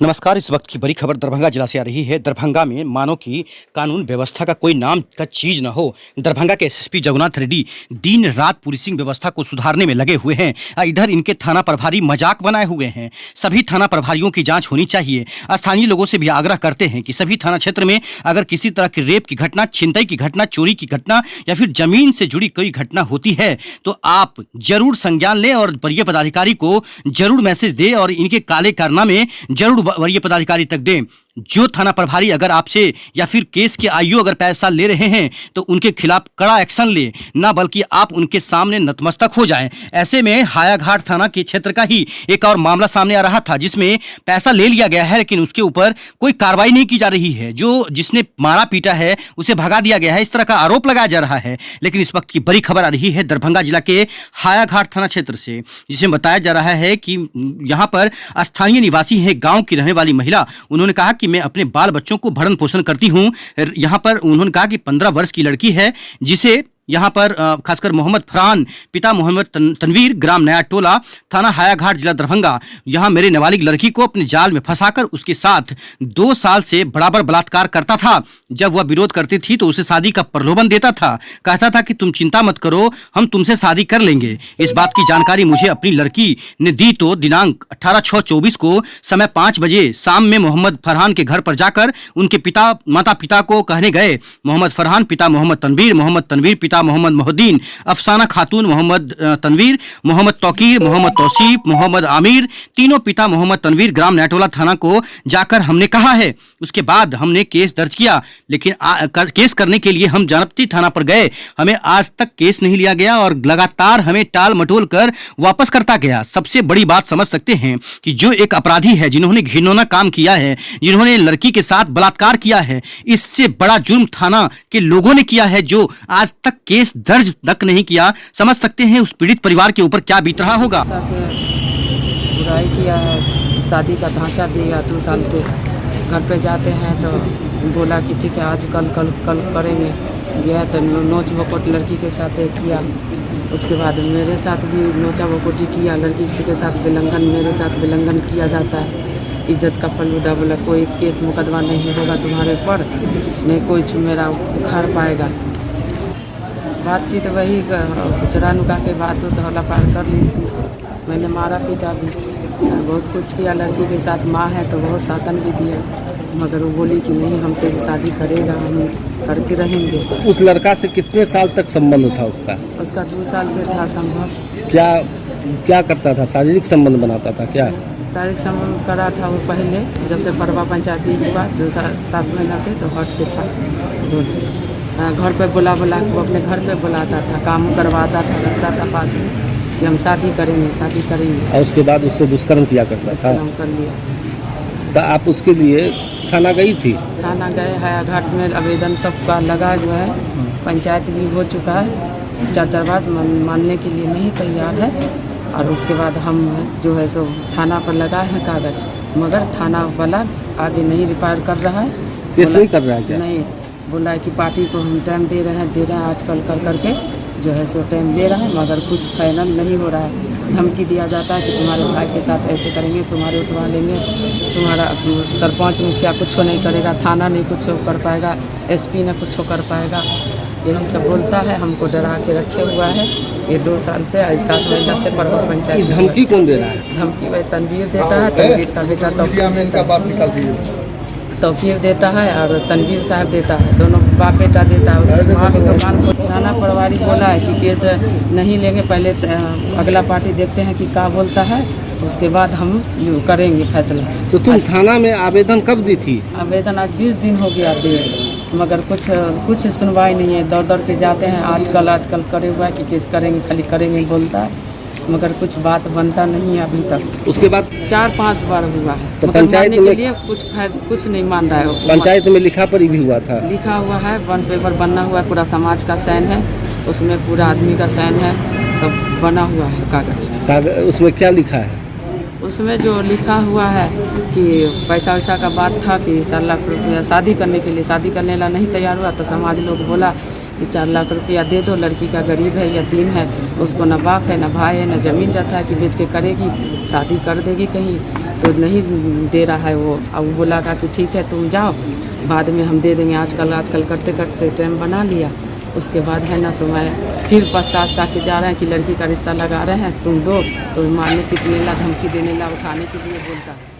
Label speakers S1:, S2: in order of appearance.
S1: नमस्कार। इस वक्त की बड़ी खबर दरभंगा जिला से आ रही है। दरभंगा में मानो कि कानून व्यवस्था का कोई नाम का चीज न हो। दरभंगा के एसएसपी जगन्नाथ रेड्डी दिन रात पुलिसिंग व्यवस्था को सुधारने में लगे हुए हैं। इधर इनके थाना प्रभारी मजाक बनाए हुए हैं। सभी थाना प्रभारियों की जांच होनी चाहिए। स्थानीय लोगों से भी आग्रह करते हैं कि सभी थाना क्षेत्र में अगर किसी तरह की रेप की घटना, छिनतई की घटना, चोरी की घटना या फिर जमीन से जुड़ी कोई घटना होती है तो आप जरूर संज्ञान लें और वरीय पदाधिकारी को जरूर मैसेज दें और इनके काले कारनामे जरूर वरीय पदाधिकारी तक दें। जो थाना प्रभारी अगर आपसे या फिर केस के आईओ अगर पैसा ले रहे हैं तो उनके खिलाफ कड़ा एक्शन ले, ना बल्कि आप उनके सामने नतमस्तक हो जाएं। ऐसे में हायाघाट थाना के क्षेत्र का ही एक और मामला सामने आ रहा था जिसमें पैसा ले लिया गया है लेकिन उसके ऊपर कोई कार्रवाई नहीं की जा रही है। जो जिसने मारा पीटा है उसे भगा दिया गया है, इस तरह का आरोप लगाया जा रहा है। लेकिन इस वक्त की बड़ी खबर आ रही है दरभंगा जिला के हायाघाट थाना क्षेत्र से, जिसमें बताया जा रहा है कि यहाँ पर स्थानीय निवासी है, गाँव की रहने वाली महिला। उन्होंने कहा कि मैं अपने बाल बच्चों को भरण पोषण करती हूं। यहां पर उन्होंने कहा कि 15 वर्ष की लड़की है जिसे यहाँ पर खासकर मोहम्मद फरहान, पिता मोहम्मद तनवीर, ग्राम नया टोला, थाना हायाघाट, जिला दरभंगा, यहाँ मेरे नाबालिग लड़की को अपने जाल में फंसाकर उसके साथ 2 साल से बराबर बलात्कार करता था। जब वह विरोध करती थी तो उसे शादी का प्रलोभन देता था, कहता था कि तुम चिंता मत करो, हम तुमसे शादी कर लेंगे। इस बात की जानकारी मुझे अपनी लड़की ने दी तो दिनांक 18/6/24 को समय 5 बजे शाम में मोहम्मद फरहान के घर पर जाकर उनके माता पिता को कहने गए। मोहम्मद फरहान, पिता मोहम्मद तनवीर, पिता मोहम्मद मोहद्दीन, अफसाना खातून, मोहम्मद तनवीर, मोहम्मद तौकीर, मोहम्मद तौसीफ, मोहम्मद आमिर, तीनों पिता मोहम्मद तनवीर, ग्राम नयाटोला थाना को जाकर हमने कहा है। उसके बाद हमने केस दर्ज किया, लेकिन केस करने के लिए हम जनपति थाना पर गए, हमें आज तक केस नहीं लिया गया और लगातार हमें टाल मटोल कर वापस करता गया। सबसे बड़ी बात समझ सकते हैं कि जो एक अपराधी है, जिन्होंने घिनौना काम किया है, जिन्होंने लड़की के साथ बलात्कार किया है, इससे बड़ा जुर्म थाना के लोगों ने किया है जो आज तक केस दर्ज तक नहीं किया। समझ सकते हैं उस पीड़ित परिवार के ऊपर क्या बीत रहा होगा।
S2: बुराई किया है, शादी का ढांचा दिया, 2 साल से घर पे जाते हैं तो बोला कि ठीक है आज कल करेंगे। गया तो नोच बकोट लड़की के साथ किया, उसके बाद मेरे साथ भी नोचा बकोटी किया, लड़की के साथ विलंघन, मेरे साथ विलंघन किया जाता है। इज्जत का फलूदा, बोला कोई केस मुकदमा नहीं होगा तुम्हारे पर, नहीं कुछ मेरा उखाड़ पाएगा। बातचीत वही चुरा नुका के बात तो हला पार कर ली थी। मैंने मारा पीटा भी, बहुत कुछ किया। लड़की के साथ माँ है तो बहुत साधन भी दिया, मगर वो बोली कि नहीं हमसे शादी करेगा, हम करके रहेंगे।
S3: उस लड़का से कितने साल तक संबंध था उसका?
S2: उसका 2 साल से था संभव।
S3: क्या करता था? शारीरिक संबंध बनाता था क्या?
S2: शारीरिक संबंध करा था वो पहले, जब से परवा पंचायती हुआ 7 महीना से तो हट के था। घर पे बुला के वो अपने घर पे बुलाता था, काम करवाता था, रखता था पास में कि हम शादी करेंगे।
S3: और उसके बाद उससे दुष्कर्म किया करता था?
S2: हम कर लिया।
S3: तो आप उसके लिए थाना गई थी?
S2: थाना गए, हायाघाट में आवेदन सबका लगा हुआ है, पंचायत भी हो चुका है। चाचाबाद मानने के लिए नहीं तैयार है। और उसके बाद हम जो है सो थाना पर लगा है कागज, मगर थाना वाला आगे नहीं रिपायर कर रहा है।
S3: केस नहीं कर रहा है क्या?
S2: नहीं, बोला है कि पार्टी को हम टाइम दे रहे हैं आजकल करके जो है सो टाइम दे रहा है, मगर कुछ फाइनल नहीं हो रहा है। धमकी दिया जाता है कि तुम्हारे भाई के साथ ऐसे करेंगे, तुम्हारे उठवा लेंगे, तुम्हारा सरपंच मुखिया कुछ नहीं करेगा, थाना नहीं कुछ कर पाएगा, एसपी ने कुछ कर पाएगा, यही सब बोलता है। हमको डरा के रखे हुआ है ये 2 साल से, 7 महीना से परवा पंचायत।
S3: धमकी कौन दे रहा है?
S2: धमकी वही तनवीर देता है, तनवीर का बेटा तौकीर देता है और तनवीर साहब देता है, दोनों बाप बेटा देता है। उसके माँ दुकान को थाना प्रभारी बोला है कि केस नहीं लेंगे, पहले अगला पार्टी देखते हैं कि क्या बोलता है, उसके बाद हम करेंगे फैसला।
S3: तो तुम थाना में आवेदन कब दी थी?
S2: आवेदन आज 20 दिन हो गया दिए, मगर कुछ सुनवाई नहीं है। दौड़ के जाते हैं, आजकल करे हुआ है कि केस करेंगे, खाली करेंगे बोलता है, मगर कुछ बात बनता नहीं है अभी तक।
S3: उसके बाद
S2: 4-5 बार हुआ है,
S3: तो
S2: पंचायत के लिए कुछ नहीं मान रहा है।
S3: पंचायत में लिखा पढ़ी भी हुआ था?
S2: लिखा हुआ है, 1 पेपर बना हुआ है, पूरा समाज का साइन है, उसमें पूरा आदमी का साइन है, सब बना हुआ है कागज।
S3: उसमें क्या लिखा है?
S2: उसमें जो लिखा हुआ है कि पैसा वैसा का बात था कि 4 लाख रुपया शादी करने के लिए, शादी करने ला नहीं तैयार हुआ तो समाज लोग बोला कि 4 लाख रुपया दे दो, लड़की का गरीब है, यतीम है, उसको न बाप है, न भाई है, न ज़मीन जाता है कि बेच के करेगी, शादी कर देगी कहीं। तो नहीं दे रहा है वो। अब वो बोला कि ठीक है तुम जाओ, बाद में हम दे देंगे। आजकल करते करते टाइम बना लिया। उसके बाद है ना सो मैं फिर पछता के जा रहे हैं कि लड़की का रिश्ता लगा रहे हैं, तुम दो। तो मारने पीटने ला, धमकी देने ला, उठाने के लिए बोलता है।